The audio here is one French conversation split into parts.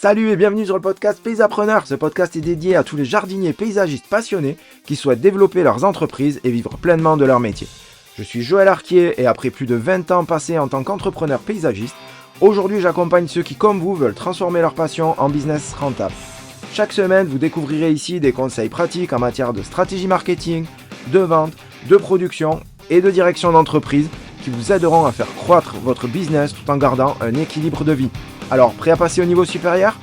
Salut et bienvenue sur le podcast Paysapreneur. Ce podcast est dédié à tous les jardiniers paysagistes passionnés qui souhaitent développer leurs entreprises et vivre pleinement de leur métier. Je suis Joël Arquier et après plus de 20 ans passés en tant qu'entrepreneur paysagiste, aujourd'hui j'accompagne ceux qui, comme vous, veulent transformer leur passion en business rentable. Chaque semaine, vous découvrirez ici des conseils pratiques en matière de stratégie marketing, de vente, de production et de direction d'entreprise qui vous aideront à faire croître votre business tout en gardant un équilibre de vie. Alors, prêt à passer au niveau supérieur ?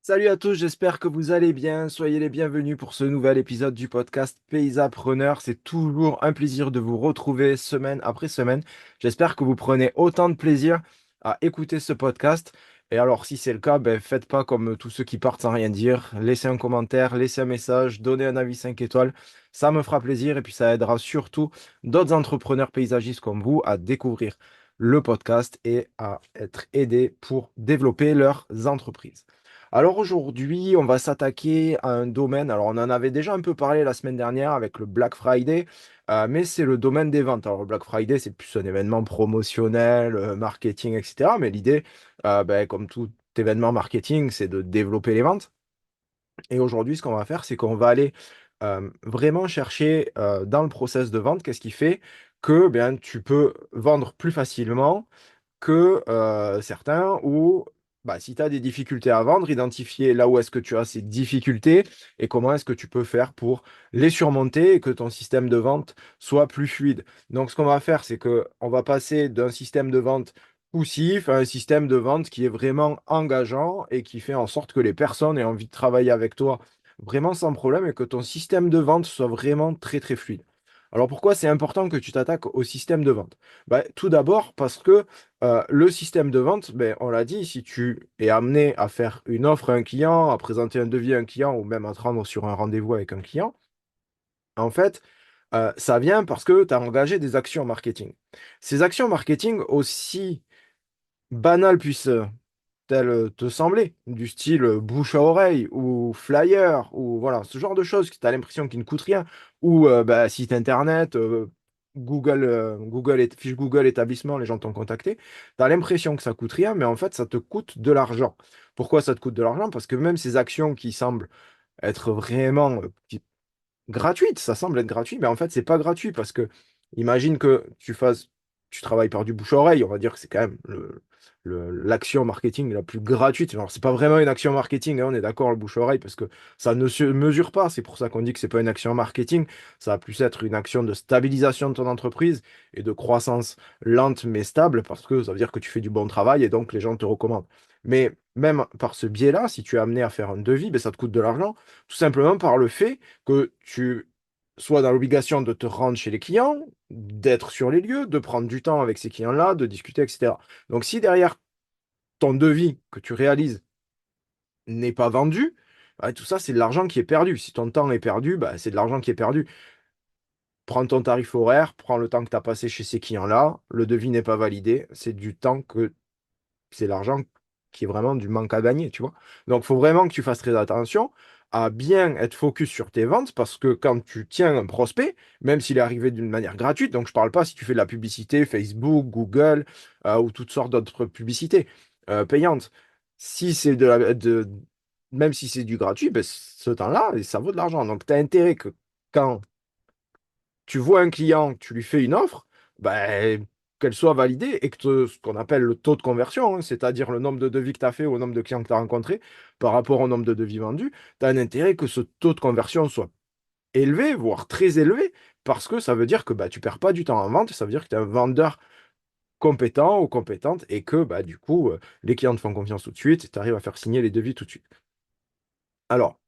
Salut à tous, j'espère que vous allez bien. Soyez les bienvenus pour ce nouvel épisode du podcast Paysapreneur. C'est toujours un plaisir de vous retrouver semaine après semaine. J'espère que vous prenez autant de plaisir à écouter ce podcast. Et alors, si c'est le cas, faites pas comme tous ceux qui partent sans rien dire. Laissez un commentaire, laissez un message, donnez un avis 5 étoiles. Ça me fera plaisir et puis ça aidera surtout d'autres entrepreneurs paysagistes comme vous à découvrir le podcast et à être aidés pour développer leurs entreprises. Alors aujourd'hui, on va s'attaquer à un domaine. Alors on en avait déjà un peu parlé la semaine dernière avec le Black Friday, mais c'est le domaine des ventes. Alors le Black Friday, c'est plus un événement promotionnel, marketing, etc. Mais l'idée, comme tout événement marketing, c'est de développer les ventes. Et aujourd'hui, ce qu'on va faire, c'est qu'on va aller vraiment chercher dans le process de vente, qu'est-ce qui fait que tu peux vendre plus facilement que certains où, si tu as des difficultés à vendre, identifier là où est-ce que tu as ces difficultés et comment est-ce que tu peux faire pour les surmonter et que ton système de vente soit plus fluide. Donc, ce qu'on va faire, c'est qu'on va passer d'un système de vente poussif à un système de vente qui est vraiment engageant et qui fait en sorte que les personnes aient envie de travailler avec toi vraiment sans problème et que ton système de vente soit vraiment très, très fluide. Alors, pourquoi c'est important que tu t'attaques au système de vente? Tout d'abord parce que le système de vente, on l'a dit, si tu es amené à faire une offre à un client, à présenter un devis à un client ou même à te rendre sur un rendez-vous avec un client, en fait, ça vient parce que tu as engagé des actions marketing. Ces actions marketing, aussi banales puissent-elles te sembler, du style bouche à oreille ou flyer, ou voilà, ce genre de choses que tu as l'impression qui ne coûtent rien, ou site internet, fiche Google établissement, les gens t'ont contacté, tu as l'impression que ça coûte rien, mais en fait, ça te coûte de l'argent. Pourquoi ça te coûte de l'argent? Parce que même ces actions qui semblent être vraiment gratuites, ça semble être gratuit, mais en fait, c'est pas gratuit parce que imagine que tu travailles par du bouche à oreille, on va dire que c'est quand même l'action marketing la plus gratuite. Alors, c'est pas vraiment une action marketing, hein, on est d'accord, le bouche à oreille, parce que ça ne se mesure pas. C'est pour ça qu'on dit que c'est pas une action marketing. Ça va plus être une action de stabilisation de ton entreprise et de croissance lente mais stable, parce que ça veut dire que tu fais du bon travail et donc les gens te recommandent. Mais même par ce biais-là, si tu es amené à faire un devis, ça te coûte de l'argent, tout simplement par le fait que tu sois dans l'obligation de te rendre chez les clients, d'être sur les lieux, de prendre du temps avec ces clients-là, de discuter, etc. Donc, si derrière ton devis que tu réalises n'est pas vendu, tout ça, c'est de l'argent qui est perdu. Si ton temps est perdu, c'est de l'argent qui est perdu. Prends ton tarif horaire, prends le temps que tu as passé chez ces clients-là, le devis n'est pas validé, c'est du temps c'est l'argent qui est vraiment du manque à gagner, tu vois. Donc, il faut vraiment que tu fasses très attention à bien être focus sur tes ventes parce que quand tu tiens un prospect, même s'il est arrivé d'une manière gratuite, donc je ne parle pas si tu fais de la publicité, Facebook, Google ou toutes sortes d'autres publicités payantes. Si c'est même si c'est du gratuit, ce temps-là, ça vaut de l'argent. Donc, tu as intérêt que quand tu vois un client, tu lui fais une offre, qu'elle soit validée et ce qu'on appelle le taux de conversion, hein, c'est-à-dire le nombre de devis que tu as fait au nombre de clients que tu as rencontrés par rapport au nombre de devis vendus, tu as un intérêt que ce taux de conversion soit élevé, voire très élevé, parce que ça veut dire que tu perds pas du temps en vente, ça veut dire que tu es un vendeur compétent ou compétente et que du coup, les clients te font confiance tout de suite et tu arrives à faire signer les devis tout de suite. Alors,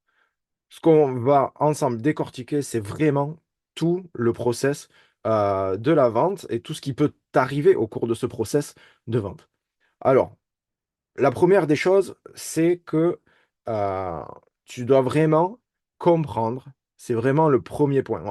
ce qu'on va ensemble décortiquer, c'est vraiment tout le process de la vente et tout ce qui peut t'arriver au cours de ce process de vente. Alors, la première des choses, c'est que euh, tu dois vraiment comprendre. C'est vraiment le premier point.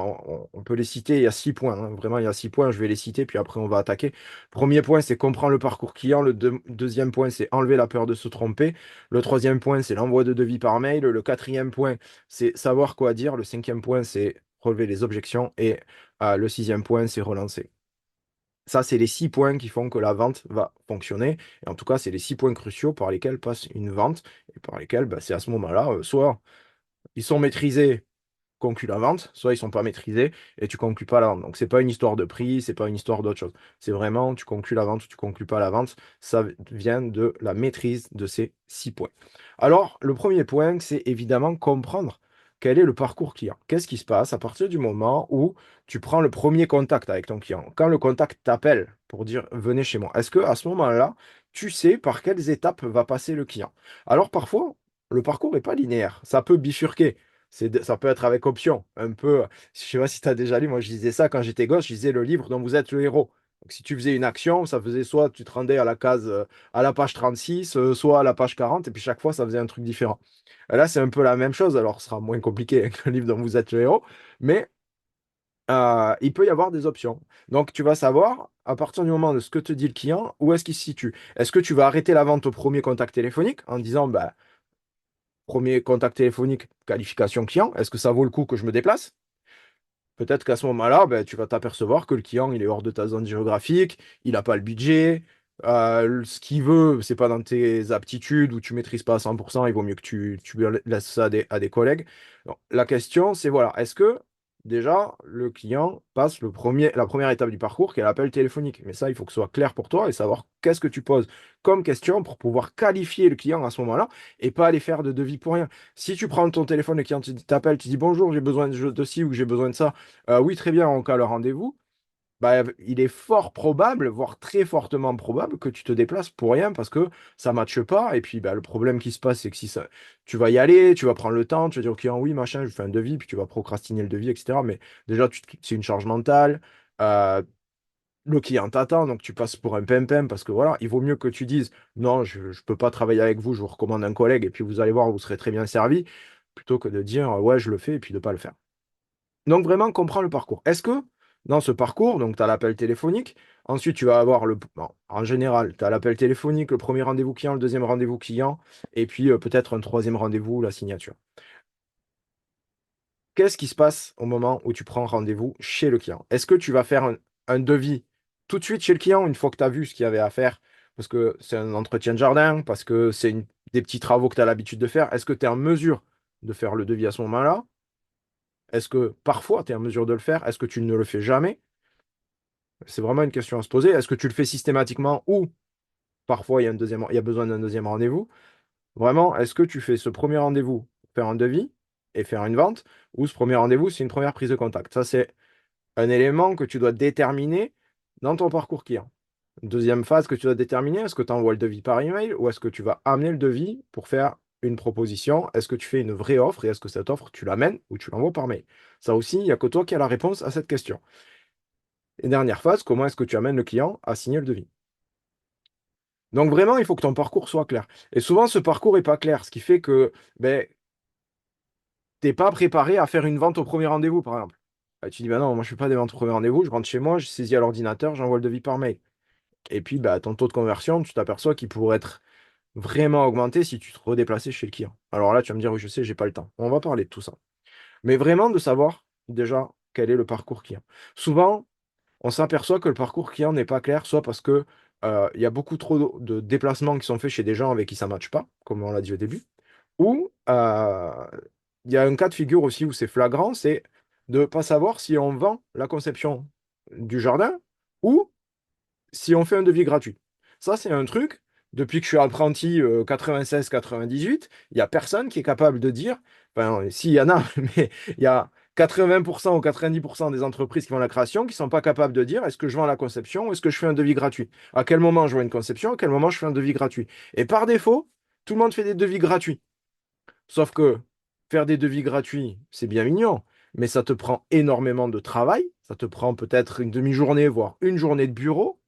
On peut les citer, il y a 6 points, hein. Vraiment, il y a 6 points, je vais les citer, puis après on va attaquer. Premier point, c'est comprendre le parcours client. Le deuxième point, c'est enlever la peur de se tromper. Le troisième point, c'est l'envoi de devis par mail. Le quatrième point, c'est savoir quoi dire. Le cinquième point, c'est relever les objections. Et le sixième point, c'est relancer. Ça, c'est les 6 points qui font que la vente va fonctionner. Et en tout cas, c'est les 6 points cruciaux par lesquels passe une vente et par lesquels, bah, c'est à ce moment-là, soit ils sont maîtrisés, conclus la vente, soit ils sont pas maîtrisés et tu conclus pas la vente. Donc, c'est pas une histoire de prix, c'est pas une histoire d'autre chose. C'est vraiment, tu conclus la vente ou tu conclus pas la vente. Ça vient de la maîtrise de ces 6 points. Alors, le premier point, c'est évidemment comprendre quel est le parcours client. Qu'est-ce qui se passe à partir du moment où tu prends le premier contact avec ton client? Quand le contact t'appelle pour dire venez chez moi, est-ce que à ce moment-là, tu sais par quelles étapes va passer le client? Alors parfois, le parcours n'est pas linéaire, ça peut bifurquer. Ça peut être avec option, un peu. Je sais pas si tu as déjà lu, moi je disais ça quand j'étais gosse, je disais le livre dont vous êtes le héros. Donc si tu faisais une action, ça faisait soit tu te rendais à la case, à la page 36, soit à la page 40, et puis chaque fois ça faisait un truc différent. Et là, c'est un peu la même chose, alors ce sera moins compliqué que le livre dont vous êtes le héros, mais il peut y avoir des options. Donc tu vas savoir, à partir du moment de ce que te dit le client, où est-ce qu'il se situe. Est-ce que tu vas arrêter la vente au premier contact téléphonique en disant, bah, premier contact téléphonique, qualification client, est-ce que ça vaut le coup que je me déplace? Peut-être qu'à ce moment-là, ben, tu vas t'apercevoir que le client, il est hors de ta zone géographique, il n'a pas le budget, ce qu'il veut, c'est pas dans tes aptitudes ou tu maîtrises pas à 100%, il vaut mieux que tu laisses ça à des collègues. Donc, la question, c'est voilà, est-ce que déjà le client passe la première étape du parcours qui est l'appel téléphonique? Mais ça, il faut que ce soit clair pour toi et savoir qu'est-ce que tu poses comme question pour pouvoir qualifier le client à ce moment-là et pas aller faire de devis pour rien. Si tu prends ton téléphone, le client t'appelle, tu dis bonjour, j'ai besoin de ci ou j'ai besoin de ça. Oui, très bien, on cale le rendez-vous. Bah, il est fort probable, voire très fortement probable, que tu te déplaces pour rien parce que ça ne matche pas. Et puis, bah, le problème qui se passe, c'est que si ça, tu vas y aller, tu vas prendre le temps, tu vas dire au client, oui, machin, je fais un devis, puis tu vas procrastiner le devis, etc. Mais déjà, c'est une charge mentale. Euh, le client t'attend, donc tu passes pour un pimpin parce que voilà, il vaut mieux que tu dises, non, je ne peux pas travailler avec vous, je vous recommande un collègue, et puis vous allez voir, vous serez très bien servi, plutôt que de dire, ouais, je le fais, et puis de ne pas le faire. Donc vraiment, comprends le parcours. Est-ce que dans ce parcours, donc tu as l'appel téléphonique, ensuite tu vas avoir bon, en général, tu as l'appel téléphonique, le premier rendez-vous client, le deuxième rendez-vous client, et puis peut-être un troisième rendez-vous, la signature. Qu'est-ce qui se passe au moment où tu prends rendez-vous chez le client? Est-ce que tu vas faire un devis tout de suite chez le client une fois que tu as vu ce qu'il y avait à faire? Parce que c'est un entretien de jardin, parce que c'est des petits travaux que tu as l'habitude de faire. Est-ce que tu es en mesure de faire le devis à ce moment-là? Est-ce que parfois tu es en mesure de le faire? Est-ce que tu ne le fais jamais? C'est vraiment une question à se poser. Est-ce que tu le fais systématiquement ou parfois il y a besoin d'un deuxième rendez-vous? Vraiment, est-ce que tu fais ce premier rendez-vous pour faire un devis et faire une vente ou ce premier rendez-vous, c'est une première prise de contact? Ça, c'est un élément que tu dois déterminer dans ton parcours client. Deuxième phase que tu dois déterminer, est-ce que tu envoies le devis par email ou est-ce que tu vas amener le devis pour faire une proposition? Est-ce que tu fais une vraie offre et est-ce que cette offre, tu l'amènes ou tu l'envoies par mail? Ça aussi, il n'y a que toi qui as la réponse à cette question. Et dernière phase, comment est-ce que tu amènes le client à signer le devis? Donc vraiment, il faut que ton parcours soit clair. Et souvent, ce parcours n'est pas clair, ce qui fait que ben, tu n'es pas préparé à faire une vente au premier rendez-vous, par exemple. Tu dis, bah non, moi je ne fais pas des ventes au premier rendez-vous, je rentre chez moi, je saisis à l'ordinateur, j'envoie le devis par mail. Et puis, bah, ton taux de conversion, tu t'aperçois qu'il pourrait être vraiment augmenté si tu te redéplaçais chez le client. Alors là, tu vas me dire, oui, je sais, j'ai pas le temps. On va parler de tout ça. Mais vraiment de savoir déjà quel est le parcours client. Souvent, on s'aperçoit que le parcours client n'est pas clair, soit parce que il y a beaucoup trop de déplacements qui sont faits chez des gens avec qui ça ne matche pas, comme on l'a dit au début, ou il y a un cas de figure aussi où c'est flagrant, c'est de ne pas savoir si on vend la conception du jardin ou si on fait un devis gratuit. Ça, c'est un truc, depuis que je suis apprenti 96-98, il n'y a personne qui est capable de dire, enfin, s'il y en a, mais il y a 80% ou 90% des entreprises qui font la création qui ne sont pas capables de dire est-ce que je vends la conception ou est-ce que je fais un devis gratuit? À quel moment je vends une conception, à quel moment je fais un devis gratuit? Et par défaut, tout le monde fait des devis gratuits. Sauf que faire des devis gratuits, c'est bien mignon, mais ça te prend énormément de travail, ça te prend peut-être une demi-journée, voire une journée de bureau.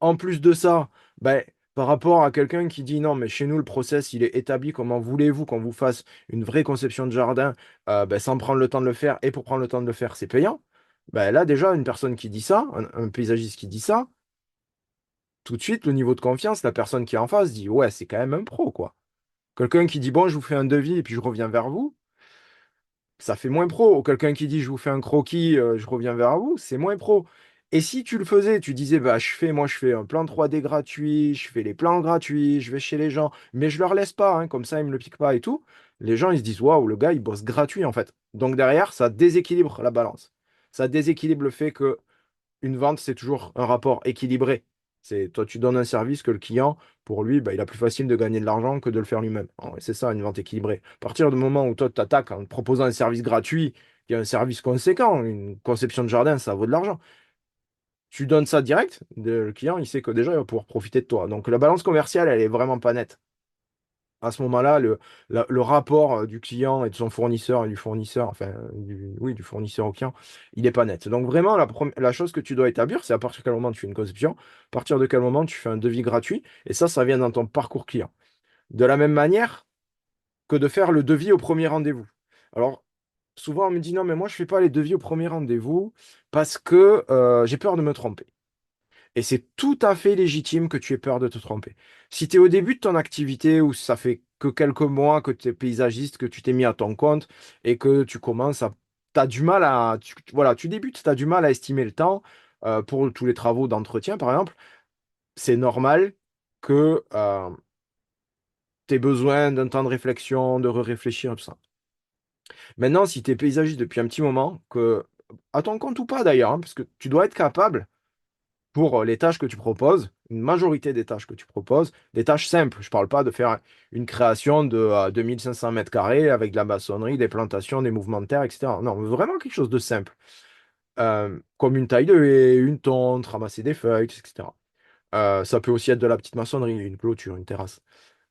En plus de ça, ben, par rapport à quelqu'un qui dit non, mais chez nous, le process, il est établi, comment voulez-vous qu'on vous fasse une vraie conception de jardin ben, sans prendre le temps de le faire, et pour prendre le temps de le faire, c'est payant. Ben, là, déjà, une personne qui dit ça, un paysagiste qui dit ça, tout de suite, le niveau de confiance, la personne qui est en face dit, ouais, c'est quand même un pro, quoi. Quelqu'un qui dit, bon, je vous fais un devis et puis je reviens vers vous, ça fait moins pro. Ou quelqu'un qui dit, je vous fais un croquis, je reviens vers vous, c'est moins pro. Et si tu le faisais, tu disais, bah, moi, je fais un plan 3D gratuit, je fais les plans gratuits, je vais chez les gens, mais je leur laisse pas, hein, comme ça, ils me le piquent pas et tout. Les gens, ils se disent, waouh, le gars, il bosse gratuit, en fait. Donc derrière, ça déséquilibre la balance. Ça déséquilibre le fait que une vente, c'est toujours un rapport équilibré. C'est toi, tu donnes un service que le client, pour lui, bah, il a plus facile de gagner de l'argent que de le faire lui-même. En vrai, c'est ça, une vente équilibrée. À partir du moment où toi, tu t'attaques en te proposant un service gratuit, qui est un service conséquent, une conception de jardin, ça vaut de l'argent. Tu donnes ça direct, le client, il sait que déjà, il va pouvoir profiter de toi. Donc la balance commerciale, elle est vraiment pas nette. À ce moment-là, le rapport du client et de son fournisseur et du fournisseur, enfin, oui, du fournisseur au client, il n'est pas net. Donc vraiment, la chose que tu dois établir, c'est à partir de quel moment tu fais une conception, à partir de quel moment tu fais un devis gratuit, et ça vient dans ton parcours client. De la même manière que de faire le devis au premier rendez-vous. Alors, souvent, on me dit, non, mais moi, je ne fais pas les devis au premier rendez-vous parce que j'ai peur de me tromper. Et c'est tout à fait légitime que tu aies peur de te tromper. Si tu es au début de ton activité ou ça fait que quelques mois que tu es paysagiste, que tu t'es mis à ton compte et que tu commences à... Tu as du mal à... voilà, tu débutes, tu as du mal à estimer le temps pour tous les travaux d'entretien, par exemple. C'est normal que tu aies besoin d'un temps de réflexion, de réfléchir, tout ça. Maintenant, si tu es paysagiste depuis un petit moment, à ton compte ou pas d'ailleurs, hein, parce que tu dois être capable pour les tâches que tu proposes, une majorité des tâches que tu proposes, des tâches simples. Je ne parle pas de faire une création de 2500 mètres carrés avec de la maçonnerie, des plantations, des mouvements de terre, etc. Non, vraiment quelque chose de simple. Comme une taille de haie, une tonte, ramasser des feuilles, etc. Ça peut aussi être de la petite maçonnerie, une clôture, une terrasse.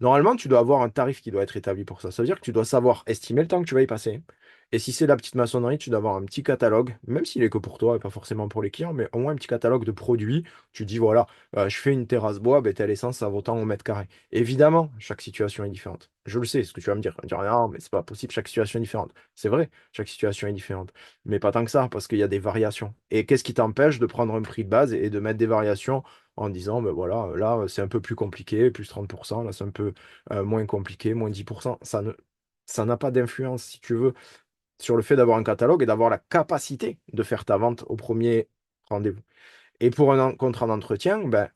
Normalement, tu dois avoir un tarif qui doit être établi pour ça. Ça veut dire que tu dois savoir estimer le temps que tu vas y passer. Et si c'est la petite maçonnerie, tu dois avoir un petit catalogue, même s'il est que pour toi et pas forcément pour les clients, mais au moins un petit catalogue de produits. Tu dis, voilà, je fais une terrasse bois, ben, telle essence, ça vaut tant au mètre carré. Évidemment, chaque situation est différente. Je le sais, ce que tu vas me dire. Tu vas me dire, non, mais c'est pas possible, chaque situation est différente. C'est vrai, chaque situation est différente. Mais pas tant que ça, parce qu'il y a des variations. Et qu'est-ce qui t'empêche de prendre un prix de base et de mettre des variations en disant, ben voilà, là, c'est un peu plus compliqué, plus 30%, là, c'est un peu moins compliqué, moins 10%. Ça n'a pas d'influence, si tu veux, sur le fait d'avoir un catalogue et d'avoir la capacité de faire ta vente au premier rendez-vous. Et pour un contrat d'entretien, ben,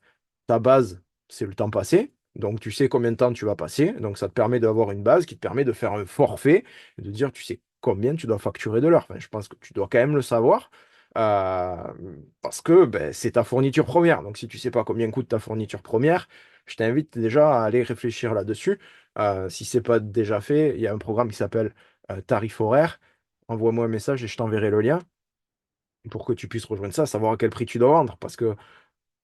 ta base, c'est le temps passé. Donc, tu sais combien de temps tu vas passer. Donc, ça te permet d'avoir une base qui te permet de faire un forfait et de dire, tu sais combien tu dois facturer de l'heure. Enfin, je pense que tu dois quand même le savoir euh, parce que ben, c'est ta fourniture première. Donc, si tu sais pas combien coûte ta fourniture première, je t'invite déjà à aller réfléchir là-dessus. Si c'est pas déjà fait, il y a un programme qui s'appelle Tarif horaire. Envoie-moi un message et je t'enverrai le lien pour que tu puisses rejoindre ça, savoir à quel prix tu dois vendre. Parce que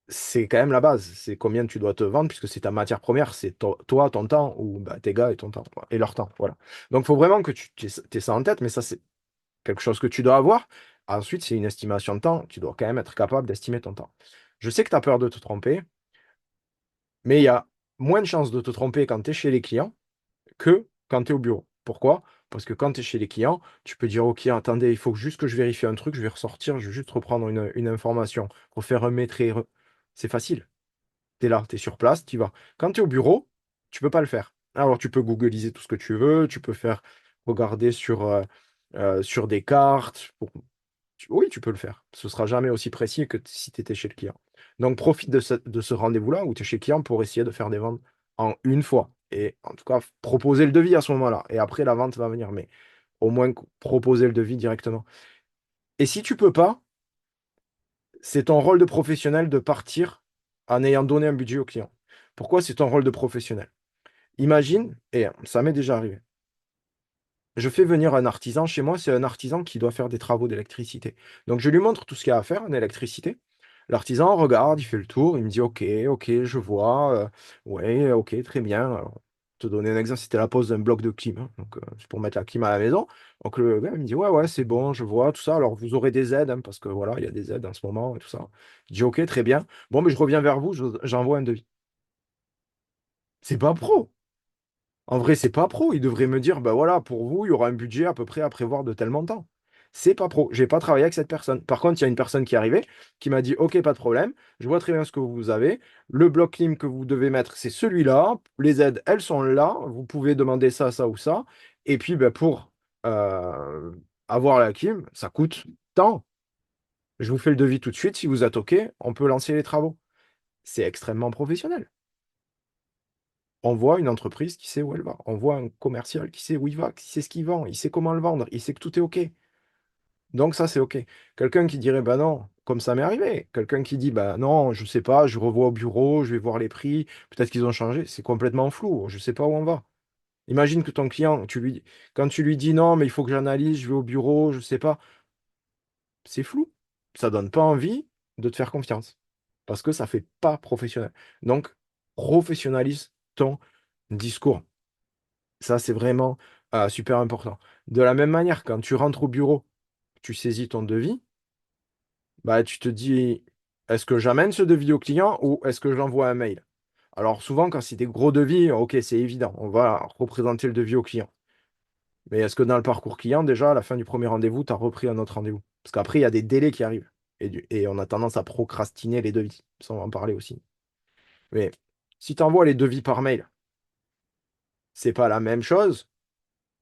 c'est quand même la base. C'est combien tu dois te vendre, puisque c'est ta matière première, c'est toi, ton temps, ou bah, tes gars et ton temps, voilà, et leur temps. Voilà. Donc, il faut vraiment que tu aies ça en tête, mais ça, c'est quelque chose que tu dois avoir. Ensuite, c'est une estimation de temps. Tu dois quand même être capable d'estimer ton temps. Je sais que tu as peur de te tromper, mais il y a moins de chances de te tromper quand tu es chez les clients que quand tu es au bureau. Pourquoi? Parce que quand tu es chez les clients, tu peux dire, OK, attendez, il faut juste que je vérifie un truc, je vais ressortir, je vais juste reprendre une information, refaire un maîtrise. C'est facile. Tu es là, tu es sur place, tu y vas. Quand tu es au bureau, tu peux pas le faire. Alors, tu peux googliser tout ce que tu veux, tu peux faire regarder sur des cartes. Oui, tu peux le faire. Ce sera jamais aussi précis que si tu étais chez le client. Donc, profite de ce rendez-vous-là où tu es chez le client pour essayer de faire des ventes en une fois. Et en tout cas, proposer le devis à ce moment-là. Et après, la vente va venir. Mais au moins, proposer le devis directement. Et si tu peux pas, c'est ton rôle de professionnel de partir en ayant donné un budget au client. Pourquoi c'est ton rôle de professionnel? Imagine, et ça m'est déjà arrivé, je fais venir un artisan chez moi, c'est un artisan qui doit faire des travaux d'électricité. Donc je lui montre tout ce qu'il y a à faire en électricité. L'artisan regarde, il fait le tour, il me dit OK, OK, je vois, ouais, OK, très bien. Alors, te donner un exemple, c'était la pose d'un bloc de clim, hein, donc c'est pour mettre la clim à la maison. Donc le gars il me dit ouais, ouais, c'est bon, je vois tout ça. Alors vous aurez des aides, hein, parce que voilà, il y a des aides en ce moment et tout ça. Je dis OK, très bien. Bon, mais je reviens vers vous, j'envoie un devis. C'est pas pro. En vrai, c'est pas pro. Il devrait me dire, bah voilà, pour vous, il y aura un budget à peu près à prévoir de tel montant. C'est pas pro. J'ai pas travaillé avec cette personne. Par contre, il y a une personne qui est arrivée, qui m'a dit, OK, pas de problème. Je vois très bien ce que vous avez. Le bloc clim que vous devez mettre, c'est celui-là. Les aides, elles sont là. Vous pouvez demander ça, ça ou ça. Et puis, bah, pour euh, avoir la clim, ça coûte tant. Je vous fais le devis tout de suite. Si vous êtes OK, on peut lancer les travaux. C'est extrêmement professionnel. On voit une entreprise qui sait où elle va. On voit un commercial qui sait où il va, qui sait ce qu'il vend, il sait comment le vendre, il sait que tout est OK. Donc ça, c'est OK. Quelqu'un qui dirait, bah non, comme ça m'est arrivé. Quelqu'un qui dit, bah non, je sais pas, je revois au bureau, je vais voir les prix, peut-être qu'ils ont changé. C'est complètement flou. Je sais pas où on va. Imagine que ton client, quand tu lui dis non, mais il faut que j'analyse, je vais au bureau, je sais pas, c'est flou. Ça donne pas envie de te faire confiance parce que ça fait pas professionnel. Donc, professionnalise ton discours. Ça, c'est vraiment super important. De la même manière, quand tu rentres au bureau, tu saisis ton devis, bah, tu te dis, est-ce que j'amène ce devis au client ou est-ce que j'envoie un mail? Alors souvent, quand c'est des gros devis, ok, c'est évident, on va représenter le devis au client. Mais est-ce que dans le parcours client, déjà, à la fin du premier rendez-vous, tu as repris un autre rendez-vous? Parce qu'après, il y a des délais qui arrivent. Et on a tendance à procrastiner les devis. Ça, on va en parler aussi. Mais si tu envoies les devis par mail, c'est pas la même chose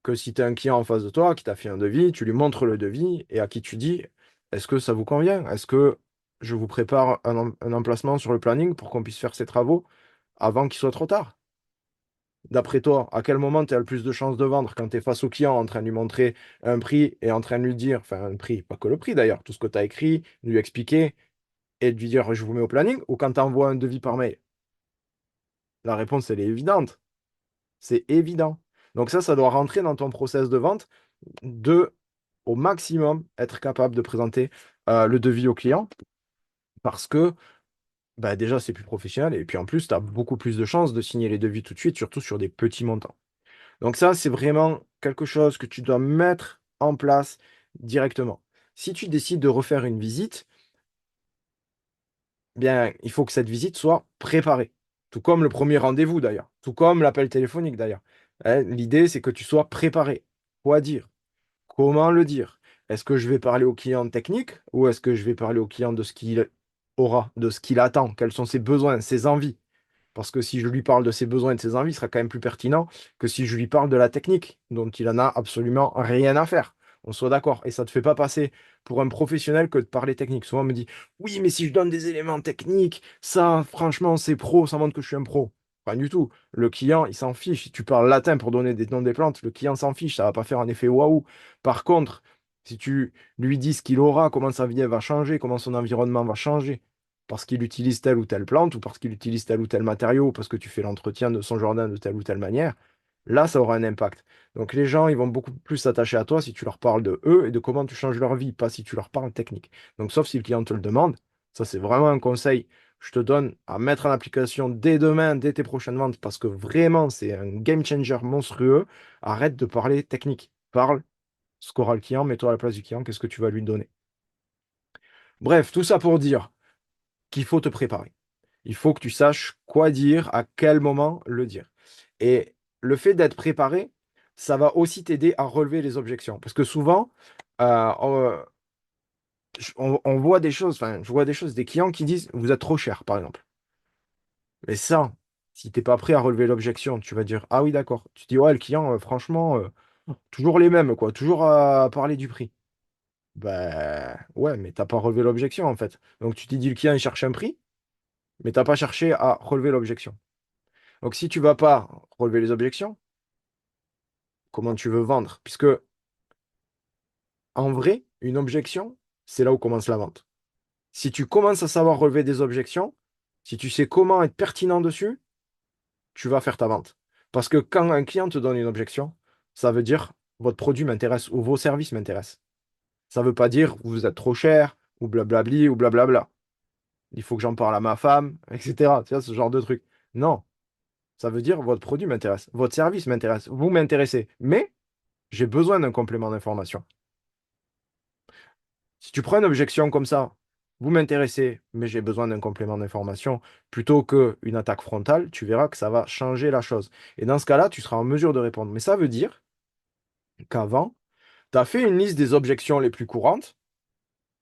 que si tu as un client en face de toi qui t'a fait un devis, tu lui montres le devis et à qui tu dis, est-ce que ça vous convient? Est-ce que je vous prépare un emplacement sur le planning pour qu'on puisse faire ces travaux avant qu'il soit trop tard? D'après toi, à quel moment tu as le plus de chances de vendre quand tu es face au client en train de lui montrer un prix et en train de lui dire, enfin un prix, pas que le prix d'ailleurs, tout ce que tu as écrit, lui expliquer et de lui dire je vous mets au planning, ou quand tu envoies un devis par mail? La réponse, elle est évidente. C'est évident. Donc ça doit rentrer dans ton process de vente de, au maximum, être capable de présenter le devis au client parce que bah, déjà, c'est plus professionnel et puis en plus, tu as beaucoup plus de chances de signer les devis tout de suite, surtout sur des petits montants. Donc ça, c'est vraiment quelque chose que tu dois mettre en place directement. Si tu décides de refaire une visite, bien, il faut que cette visite soit préparée. Tout comme le premier rendez-vous d'ailleurs. Tout comme l'appel téléphonique d'ailleurs. Hein, l'idée, c'est que tu sois préparé. Quoi dire? Comment le dire? Est-ce que je vais parler au client technique ou est-ce que je vais parler au client de ce qu'il aura, de ce qu'il attend? Quels sont ses besoins, ses envies? Parce que si je lui parle de ses besoins et de ses envies, ce sera quand même plus pertinent que si je lui parle de la technique, dont il en a absolument rien à faire. On soit d'accord. Et ça ne te fait pas passer pour un professionnel que de parler technique. Souvent, on me dit, oui, mais si je donne des éléments techniques, ça, franchement, c'est pro, ça montre que je suis un pro. Pas du tout. Le client, il s'en fiche. Si tu parles latin pour donner des noms des plantes, le client s'en fiche. Ça va pas faire un effet waouh. Par contre, si tu lui dis ce qu'il aura, comment sa vie elle va changer, comment son environnement va changer, parce qu'il utilise telle ou telle plante, ou parce qu'il utilise tel ou tel matériau, ou parce que tu fais l'entretien de son jardin de telle ou telle manière, là, ça aura un impact. Donc les gens, ils vont beaucoup plus s'attacher à toi si tu leur parles de eux et de comment tu changes leur vie, pas si tu leur parles technique. Donc sauf si le client te le demande, ça c'est vraiment un conseil que je te donne à mettre en application dès demain, dès tes prochaines ventes, parce que vraiment, c'est un game changer monstrueux. Arrête de parler technique. Parle ce qu'aura le client, mets-toi à la place du client, qu'est-ce que tu vas lui donner. Bref, tout ça pour dire qu'il faut te préparer. Il faut que tu saches quoi dire, à quel moment le dire. Et le fait d'être préparé, ça va aussi t'aider à relever les objections. Parce que souvent, on voit des choses, enfin, je vois des choses, des clients qui disent, vous êtes trop cher, par exemple. Mais ça, si t'es pas prêt à relever l'objection, tu vas dire, ah oui, d'accord. Tu dis, ouais, le client, franchement, toujours les mêmes, quoi, toujours à parler du prix. Ben ouais, mais t'as pas relevé l'objection, en fait. Donc tu t'es dit, le client, il cherche un prix, mais t'as pas cherché à relever l'objection. Donc, si tu vas pas relever les objections, comment tu veux vendre? Puisque, en vrai, une objection, c'est là où commence la vente. Si tu commences à savoir relever des objections, si tu sais comment être pertinent dessus, tu vas faire ta vente. Parce que quand un client te donne une objection, ça veut dire votre produit m'intéresse ou vos services m'intéressent. Ça veut pas dire vous êtes trop cher ou blablabli ou blablabla. Il faut que j'en parle à ma femme, etc. Tu vois, ce genre de truc. Non, ça veut dire votre produit m'intéresse, votre service m'intéresse, vous m'intéressez. Mais j'ai besoin d'un complément d'information. Si tu prends une objection comme ça, vous m'intéressez, mais j'ai besoin d'un complément d'information, plutôt qu'une attaque frontale, tu verras que ça va changer la chose. Et dans ce cas-là, tu seras en mesure de répondre. Mais ça veut dire qu'avant, tu as fait une liste des objections les plus courantes,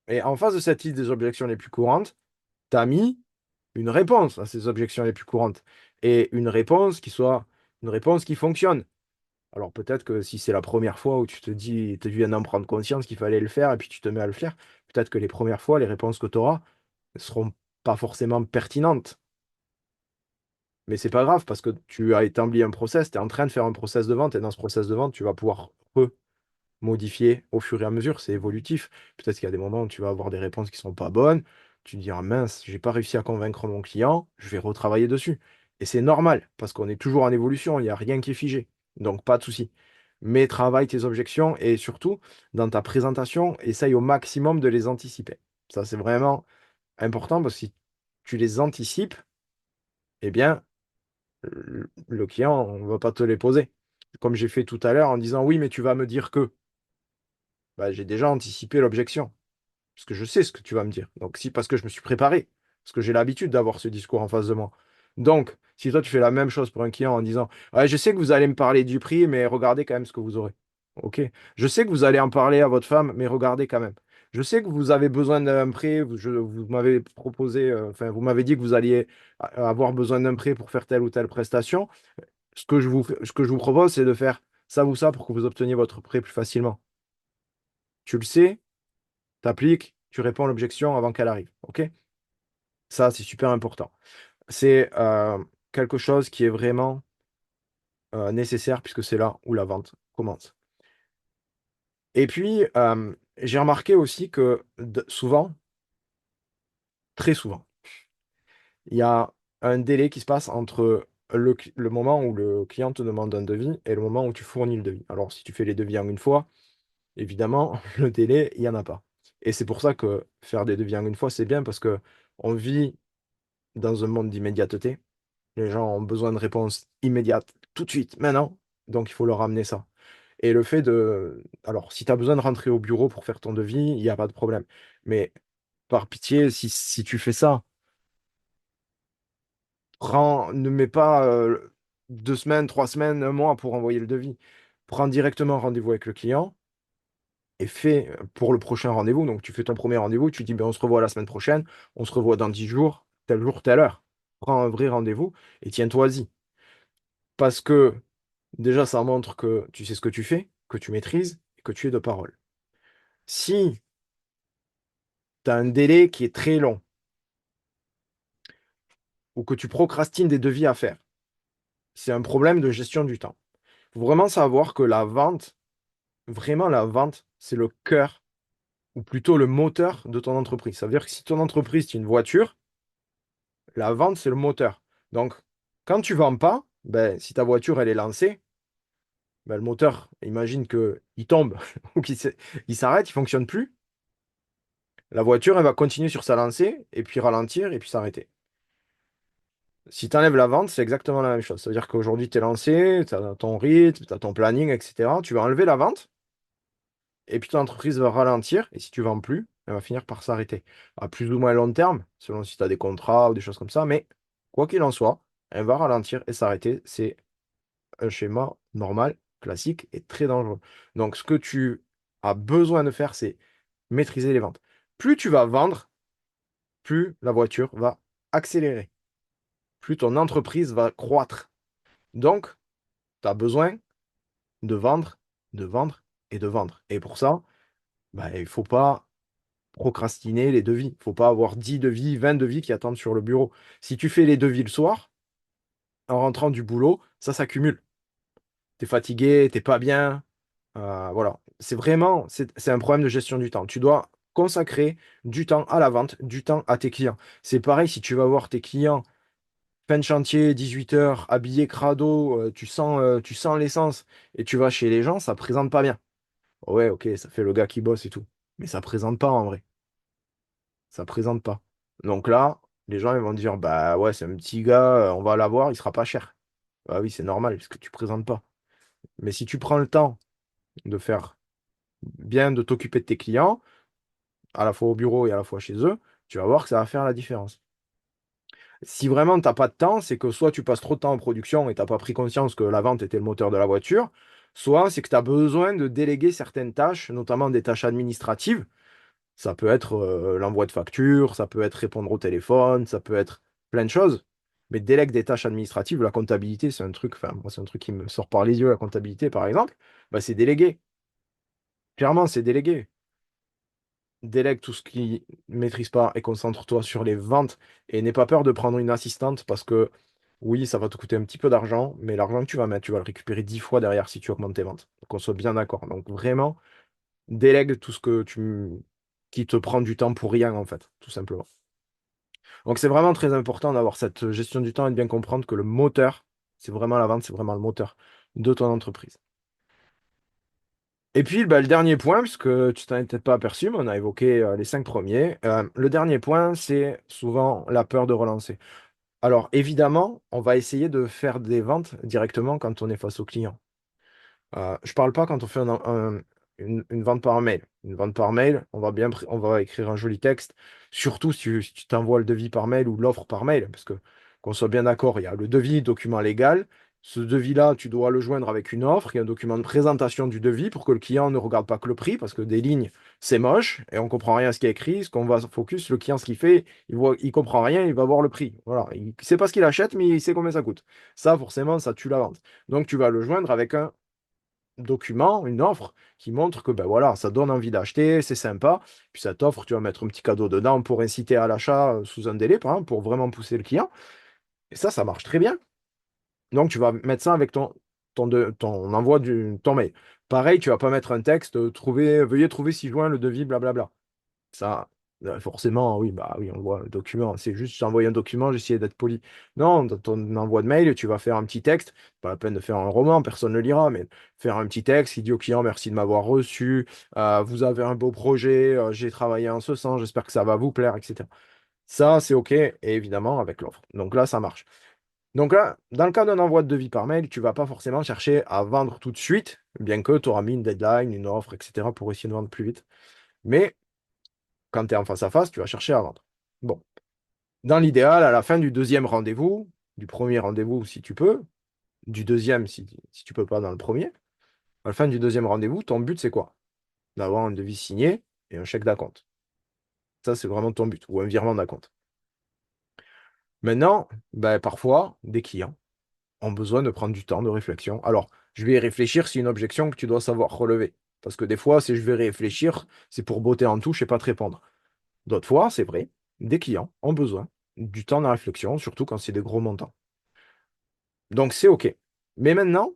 et en face de cette liste des objections les plus courantes, tu as mis une réponse à ces objections les plus courantes. Et une réponse qui soit une réponse qui fonctionne. Alors peut-être que si c'est la première fois où tu viens d'en prendre conscience qu'il fallait le faire et puis tu te mets à le faire, peut-être que les premières fois, les réponses que tu auras ne seront pas forcément pertinentes. Mais c'est pas grave parce que tu as établi un process, tu es en train de faire un process de vente et dans ce process de vente, tu vas pouvoir modifier au fur et à mesure, c'est évolutif. Peut-être qu'il y a des moments où tu vas avoir des réponses qui sont pas bonnes, tu te dis: «Ah mince, j'ai pas réussi à convaincre mon client, je vais retravailler dessus» et c'est normal parce qu'on est toujours en évolution, il y a rien qui est figé, donc pas de souci. Mais travaille tes objections et surtout dans ta présentation, essaye au maximum de les anticiper. Ça, c'est vraiment important parce que si tu les anticipes, eh bien, le client, on va pas te les poser. Comme j'ai fait tout à l'heure en disant: «Oui, mais tu vas me dire que». Bah, j'ai déjà anticipé l'objection. Parce que je sais ce que tu vas me dire. Donc si parce que je me suis préparé, parce que j'ai l'habitude d'avoir ce discours en face de moi. Donc, si toi tu fais la même chose pour un client en disant: «Ouais, je sais que vous allez me parler du prix, mais regardez quand même ce que vous aurez». OK. Je sais que vous allez en parler à votre femme, mais regardez quand même. Je sais que vous avez besoin d'un prêt, vous m'avez proposé, enfin, vous m'avez dit que vous alliez avoir besoin d'un prêt pour faire telle ou telle prestation. Ce que je vous propose, c'est de faire ça ou ça pour que vous obteniez votre prêt plus facilement. Tu le sais, tu appliques, tu réponds à l'objection avant qu'elle arrive. OK? Ça, c'est super important. C'est, quelque chose qui est vraiment, nécessaire puisque c'est là où la vente commence. Et puis, j'ai remarqué aussi que souvent, très souvent, il y a un délai qui se passe entre le moment où le client te demande un devis et le moment où tu fournis le devis. Alors si tu fais les devis en une fois, évidemment, le délai, il y en a pas. Et c'est pour ça que faire des devis en une fois, c'est bien parce que on vit dans un monde d'immédiateté. Les gens ont besoin de réponses immédiates, tout de suite, maintenant, donc il faut leur amener ça. Et le fait de alors si tu as besoin de rentrer au bureau pour faire ton devis, il y a pas de problème. Mais par pitié, si tu fais ça, ne mets pas, 2 semaines, 3 semaines, un mois pour envoyer le devis. Prends directement rendez-vous avec le client et fais, pour le prochain rendez-vous, donc tu fais ton premier rendez-vous, tu dis: «Ben, on se revoit la semaine prochaine, on se revoit dans 10 jours, telle heure». Prends un vrai rendez-vous et tiens-toi-y. Parce que déjà, ça montre que tu sais ce que tu fais, que tu maîtrises et que tu es de parole. Si tu as un délai qui est très long ou que tu procrastines des devis à faire, c'est un problème de gestion du temps. Il faut vraiment savoir que la vente, vraiment la vente, c'est le cœur ou plutôt le moteur de ton entreprise. Ça veut dire que si ton entreprise, c'est une voiture, la vente, c'est le moteur. Donc, quand tu vends pas, ben, si ta voiture, elle est lancée, ben, le moteur, imagine qu'il tombe ou il s'arrête, il fonctionne plus. La voiture, elle va continuer sur sa lancée et puis ralentir et puis s'arrêter. Si tu enlèves la vente, c'est exactement la même chose. Ça veut dire qu'aujourd'hui, tu es lancé, tu as ton rythme, tu as ton planning, etc. Tu vas enlever la vente et puis ton entreprise va ralentir. Et si tu vends plus, elle va finir par s'arrêter. À plus ou moins long terme, selon si tu as des contrats ou des choses comme ça. Mais quoi qu'il en soit, elle va ralentir et s'arrêter. C'est un schéma normal, classique et très dangereux. Donc, ce que tu as besoin de faire, c'est maîtriser les ventes. Plus tu vas vendre, plus la voiture va accélérer, plus ton entreprise va croître. Donc, tu as besoin de vendre, de vendre et de vendre. Et pour ça, bah, il ne faut pas procrastiner les devis. Il ne faut pas avoir 10 devis, 20 devis qui attendent sur le bureau. Si tu fais les devis le soir, en rentrant du boulot, ça s'accumule. Tu es fatigué, tu pas bien. Voilà. C'est vraiment, c'est un problème de gestion du temps. Tu dois consacrer du temps à la vente, du temps à tes clients. C'est pareil si tu vas voir tes clients. Fin de chantier, 18 heures, habillé crado, tu sens l'essence et tu vas chez les gens, ça présente pas bien. Ouais, OK, ça fait le gars qui bosse et tout, mais ça présente pas en vrai, ça présente pas. Donc là, les gens ils vont dire: «Bah, ouais, c'est un petit gars, on va l'avoir, il sera pas cher». Bah oui, c'est normal parce que tu présentes pas. Mais si tu prends le temps de faire bien de t'occuper de tes clients, à la fois au bureau et à la fois chez eux, tu vas voir que ça va faire la différence. Si vraiment tu as pas de temps, c'est que soit tu passes trop de temps en production et tu as pas pris conscience que la vente était le moteur de la voiture, soit c'est que tu as besoin de déléguer certaines tâches, notamment des tâches administratives. Ça peut être, l'envoi de factures, ça peut être répondre au téléphone, ça peut être plein de choses. mais délègue des tâches administratives. La comptabilité, c'est un truc, enfin, moi, c'est un truc qui me sort par les yeux, la comptabilité, par exemple. Bah, c'est délégué. Clairement, c'est délégué. Délègue tout ce qui ne maîtrise pas et concentre-toi sur les ventes et n'aie pas peur de prendre une assistante parce que oui, ça va te coûter un petit peu d'argent, mais l'argent que tu vas mettre, tu vas le récupérer 10 fois derrière si tu augmentes tes ventes. Qu'on soit bien d'accord. Donc vraiment, délègue tout ce que qui te prend du temps pour rien, en fait, tout simplement. Donc c'est vraiment très important d'avoir cette gestion du temps et de bien comprendre que le moteur, c'est vraiment la vente, c'est vraiment le moteur de ton entreprise. Et puis, bah, le dernier point, puisque tu t'en es peut-être pas aperçu, mais on a évoqué les 5 premiers. Le dernier point, c'est souvent la peur de relancer. Alors, évidemment, on va essayer de faire des ventes directement quand on est face au client. Je parle pas quand on fait une vente par mail. Une vente par mail, on va écrire un joli texte, surtout si tu t'envoies le devis par mail ou l'offre par mail, parce que qu'on soit bien d'accord, il y a le devis, document légal. Ce devis-là, tu dois le joindre avec une offre, il y a un document de présentation du devis pour que le client ne regarde pas que le prix, parce que des lignes, c'est moche et on comprend rien à ce qui est écrit. Ce qu'on va focus, le client, ce qu'il fait, il comprend rien, il va voir le prix. Voilà, il sait pas ce qu'il achète, mais il sait combien ça coûte. Ça, forcément, ça tue la vente. Donc, tu vas le joindre avec un document, une offre qui montre que ben voilà, ça donne envie d'acheter, c'est sympa. Puis cette offre, tu vas mettre un petit cadeau dedans pour inciter à l'achat sous un délai, par exemple, pour vraiment pousser le client. Et ça marche très bien. Donc tu vas mettre ça avec ton envoi ton mail. Pareil, tu vas pas mettre un texte, veuillez trouver ci-joint le devis, blablabla. Ça, forcément, oui, bah oui, on voit le document. C'est juste, j'ai envoyé un document, j'ai essayé d'être poli. Non, dans ton envoi de mail, tu vas faire un petit texte. Pas la peine de faire un roman, personne ne le lira, mais faire un petit texte qui dit au client merci de m'avoir reçu. Vous avez un beau projet, j'ai travaillé en ce sens, j'espère que ça va vous plaire, etc. Ça, c'est OK, et évidemment, avec l'offre. Donc là, ça marche. Donc là, dans le cas d'un envoi de devis par mail, tu vas pas forcément chercher à vendre tout de suite, bien que tu auras mis une deadline, une offre, etc., pour essayer de vendre plus vite. Mais quand tu es en face à face, tu vas chercher à vendre. Bon, dans l'idéal, à la fin du deuxième rendez-vous, du premier rendez-vous si tu peux, du deuxième si tu peux pas dans le premier, à la fin du deuxième rendez-vous, ton but c'est quoi? D'avoir un devis signé et un chèque d'acompte. Ça, c'est vraiment ton but, ou un virement d'acompte. Maintenant, ben, parfois, des clients ont besoin de prendre du temps de réflexion. Alors, je vais y réfléchir, c'est une objection que tu dois savoir relever. Parce que des fois, si je vais réfléchir, c'est pour botter en touche et pas te répondre. D'autres fois, c'est vrai, des clients ont besoin du temps de réflexion, surtout quand c'est des gros montants. Donc c'est OK. Mais maintenant,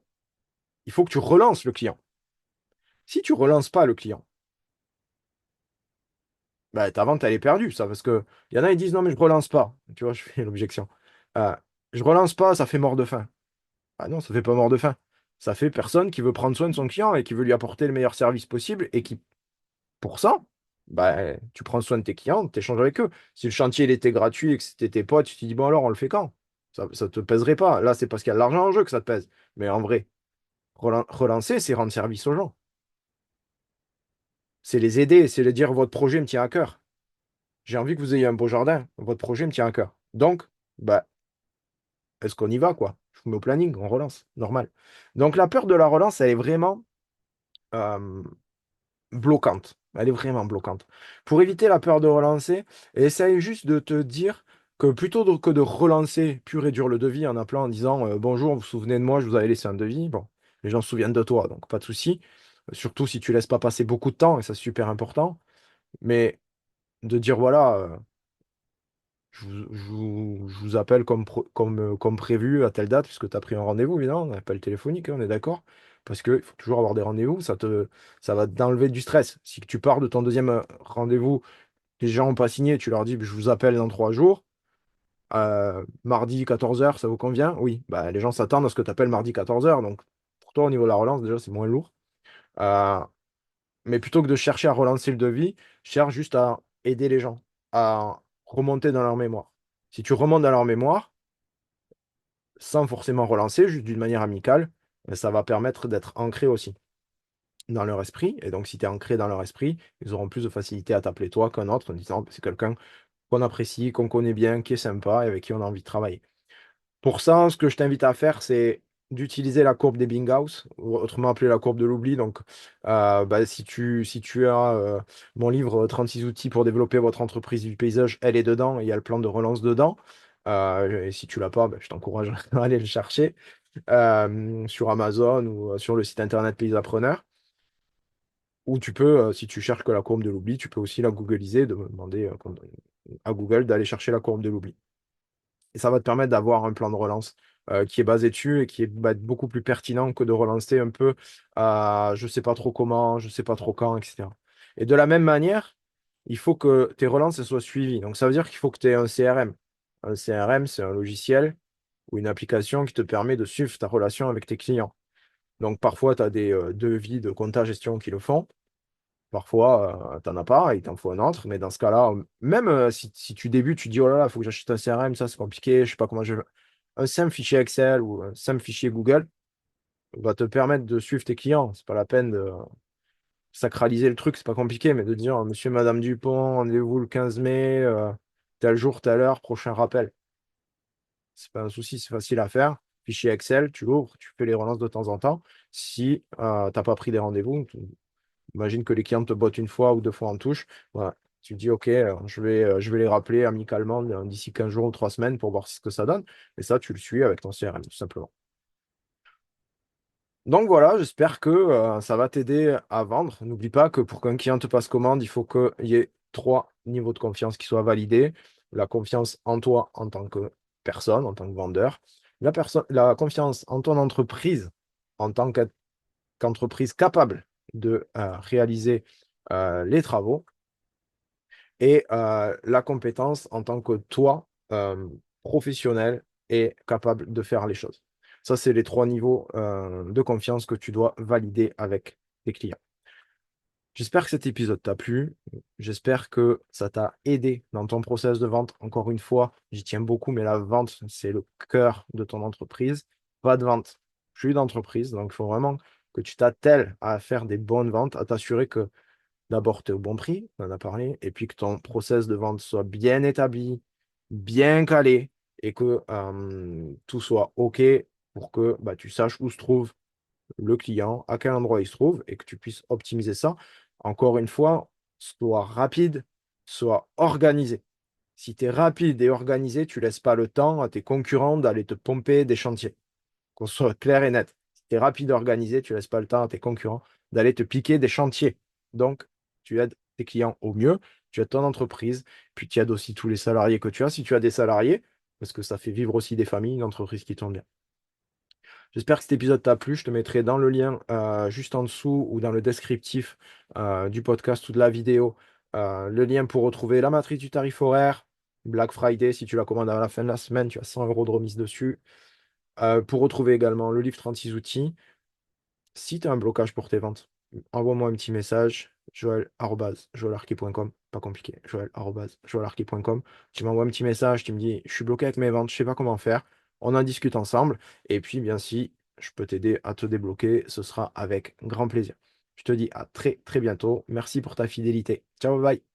il faut que tu relances le client. Si tu relances pas le client, bah, ta vente, elle est perdue, ça, parce que il y en a, ils disent non, mais je relance pas. Tu vois, je fais l'objection. Euh, je relance pas, ça fait mort de faim. Ah non, ça fait pas mort de faim. Ça fait personne qui veut prendre soin de son client et qui veut lui apporter le meilleur service possible et qui, pour ça, bah, tu prends soin de tes clients, tu échanges avec eux. Si le chantier il était gratuit et que c'était tes potes, tu te dis, bon alors, on le fait quand? Ça te pèserait pas. Là, c'est parce qu'il y a de l'argent en jeu que ça te pèse. Mais en vrai, relancer, c'est rendre service aux gens. C'est les aider, c'est leur dire, votre projet me tient à cœur. J'ai envie que vous ayez un beau jardin. Votre projet me tient à cœur. Donc, bah, est-ce qu'on y va, quoi? Je vous mets au planning, on relance. Normal. Donc, la peur de la relance, elle est vraiment euh, bloquante. Elle est vraiment bloquante. Pour éviter la peur de relancer, essaye juste de te dire que que de relancer pur et dur le devis en appelant en disant bonjour, vous vous souvenez de moi, je vous avais laissé un devis. Bon, les gens se souviennent de toi, donc pas de souci. Surtout si tu laisses pas passer beaucoup de temps, et ça c'est super important. Mais de dire voilà, je vous appelle comme prévu à telle date, puisque tu as pris un rendez-vous, évidemment, un appel téléphonique, hein, on est d'accord. Parce qu'il faut toujours avoir des rendez-vous, ça va t'enlever du stress. Si tu pars de ton deuxième rendez-vous, les gens n'ont pas signé, tu leur dis je vous appelle dans 3 jours, mardi 14 h, ça vous convient? Oui, bah, les gens s'attendent à ce que tu appelles mardi 14 h. Donc pour toi, au niveau de la relance, déjà, c'est moins lourd. Euh, mais plutôt que de chercher à relancer le devis, cherche juste à aider les gens, à remonter dans leur mémoire. Si tu remontes dans leur mémoire, sans forcément relancer, juste d'une manière amicale, ça va permettre d'être ancré aussi dans leur esprit. Et donc, si tu es ancré dans leur esprit, ils auront plus de facilité à t'appeler toi qu'un autre en disant c'est quelqu'un qu'on apprécie, qu'on connaît bien, qui est sympa et avec qui on a envie de travailler. Pour ça, ce que je t'invite à faire, c'est d'utiliser la courbe des Binghaus, autrement appelée la courbe de l'oubli. Donc, bah, si tu as mon livre 36 outils pour développer votre entreprise du paysage, elle est dedans et il y a le plan de relance dedans. Et si tu l'as pas, je t'encourage à aller le chercher sur Amazon ou sur le site internet Paysapreneur. Ou tu peux, si tu cherches que la courbe de l'oubli, tu peux aussi la googliser, de demander à Google d'aller chercher la courbe de l'oubli. Et ça va te permettre d'avoir un plan de relance qui est basé dessus et qui va être beaucoup plus pertinent que de relancer un peu à je sais pas trop comment, je sais pas trop quand, etc. Et de la même manière, il faut que tes relances elles soient suivies. Donc ça veut dire qu'il faut que tu aies un CRM. Un CRM, c'est un logiciel ou une application qui te permet de suivre ta relation avec tes clients. Donc parfois, tu as des devis de compta gestion qui le font. Parfois, tu n'en as pas, il t'en faut un autre. Mais dans ce cas-là, même si tu débutes, tu dis, oh là là, il faut que j'achète un CRM, ça c'est compliqué, je sais pas comment je... Un simple fichier Excel ou un simple fichier Google va te permettre de suivre tes clients. C'est pas la peine de sacraliser le truc, c'est pas compliqué, mais de dire, monsieur, madame Dupont, rendez-vous le 15 mai, tel jour, telle heure, prochain rappel. C'est pas un souci, c'est facile à faire. Fichier Excel, tu l'ouvres, tu fais les relances de temps en temps. Si tu n'as pas pris des rendez-vous, imagine que les clients te bottent une fois ou deux fois en touche. Voilà. Tu te dis, OK, je vais les rappeler amicalement d'ici 15 jours ou 3 semaines pour voir ce que ça donne. Et ça, tu le suis avec ton CRM, tout simplement. Donc voilà, j'espère que ça va t'aider à vendre. N'oublie pas que pour qu'un client te passe commande, il faut qu'il y ait 3 niveaux de confiance qui soient validés. La confiance en toi en tant que personne, en tant que vendeur. La confiance en ton entreprise en tant qu'entreprise capable de réaliser les travaux. Et la compétence en tant que toi, professionnel et capable de faire les choses. Ça, c'est les 3 niveaux de confiance que tu dois valider avec tes clients. J'espère que cet épisode t'a plu. J'espère que ça t'a aidé dans ton process de vente. Encore une fois, j'y tiens beaucoup, mais la vente, c'est le cœur de ton entreprise. Pas de vente, plus d'entreprise. Donc, il faut vraiment que tu t'attelles à faire des bonnes ventes, à t'assurer que d'abord, tu es au bon prix, on en a parlé, et puis que ton process de vente soit bien établi, bien calé, et que tout soit OK pour que tu saches où se trouve le client, à quel endroit il se trouve, et que tu puisses optimiser ça. Encore une fois, sois rapide, sois organisé. Si tu es rapide et organisé, tu ne laisses pas le temps à tes concurrents d'aller te pomper des chantiers. Qu'on soit clair et net. Si tu es rapide et organisé, tu ne laisses pas le temps à tes concurrents d'aller te piquer des chantiers. Donc, tu aides tes clients au mieux, tu aides ton entreprise, puis tu aides aussi tous les salariés que tu as, si tu as des salariés, parce que ça fait vivre aussi des familles, une entreprise qui tourne bien. J'espère que cet épisode t'a plu. Je te mettrai dans le lien juste en dessous ou dans le descriptif du podcast ou de la vidéo le lien pour retrouver la matrice du tarif horaire. Black Friday, si tu la commandes à la fin de la semaine, tu as 100 euros de remise dessus. Pour retrouver également le livre 36 outils. Si tu as un blocage pour tes ventes, envoie-moi un petit message, joël@joelarki.com, pas compliqué, joël@joelarki.com. Tu m'envoies un petit message, tu me dis, je suis bloqué avec mes ventes, je sais pas comment faire. On en discute ensemble. Et puis, bien, si je peux t'aider à te débloquer, ce sera avec grand plaisir. Je te dis à très, très bientôt. Merci pour ta fidélité. Ciao, bye.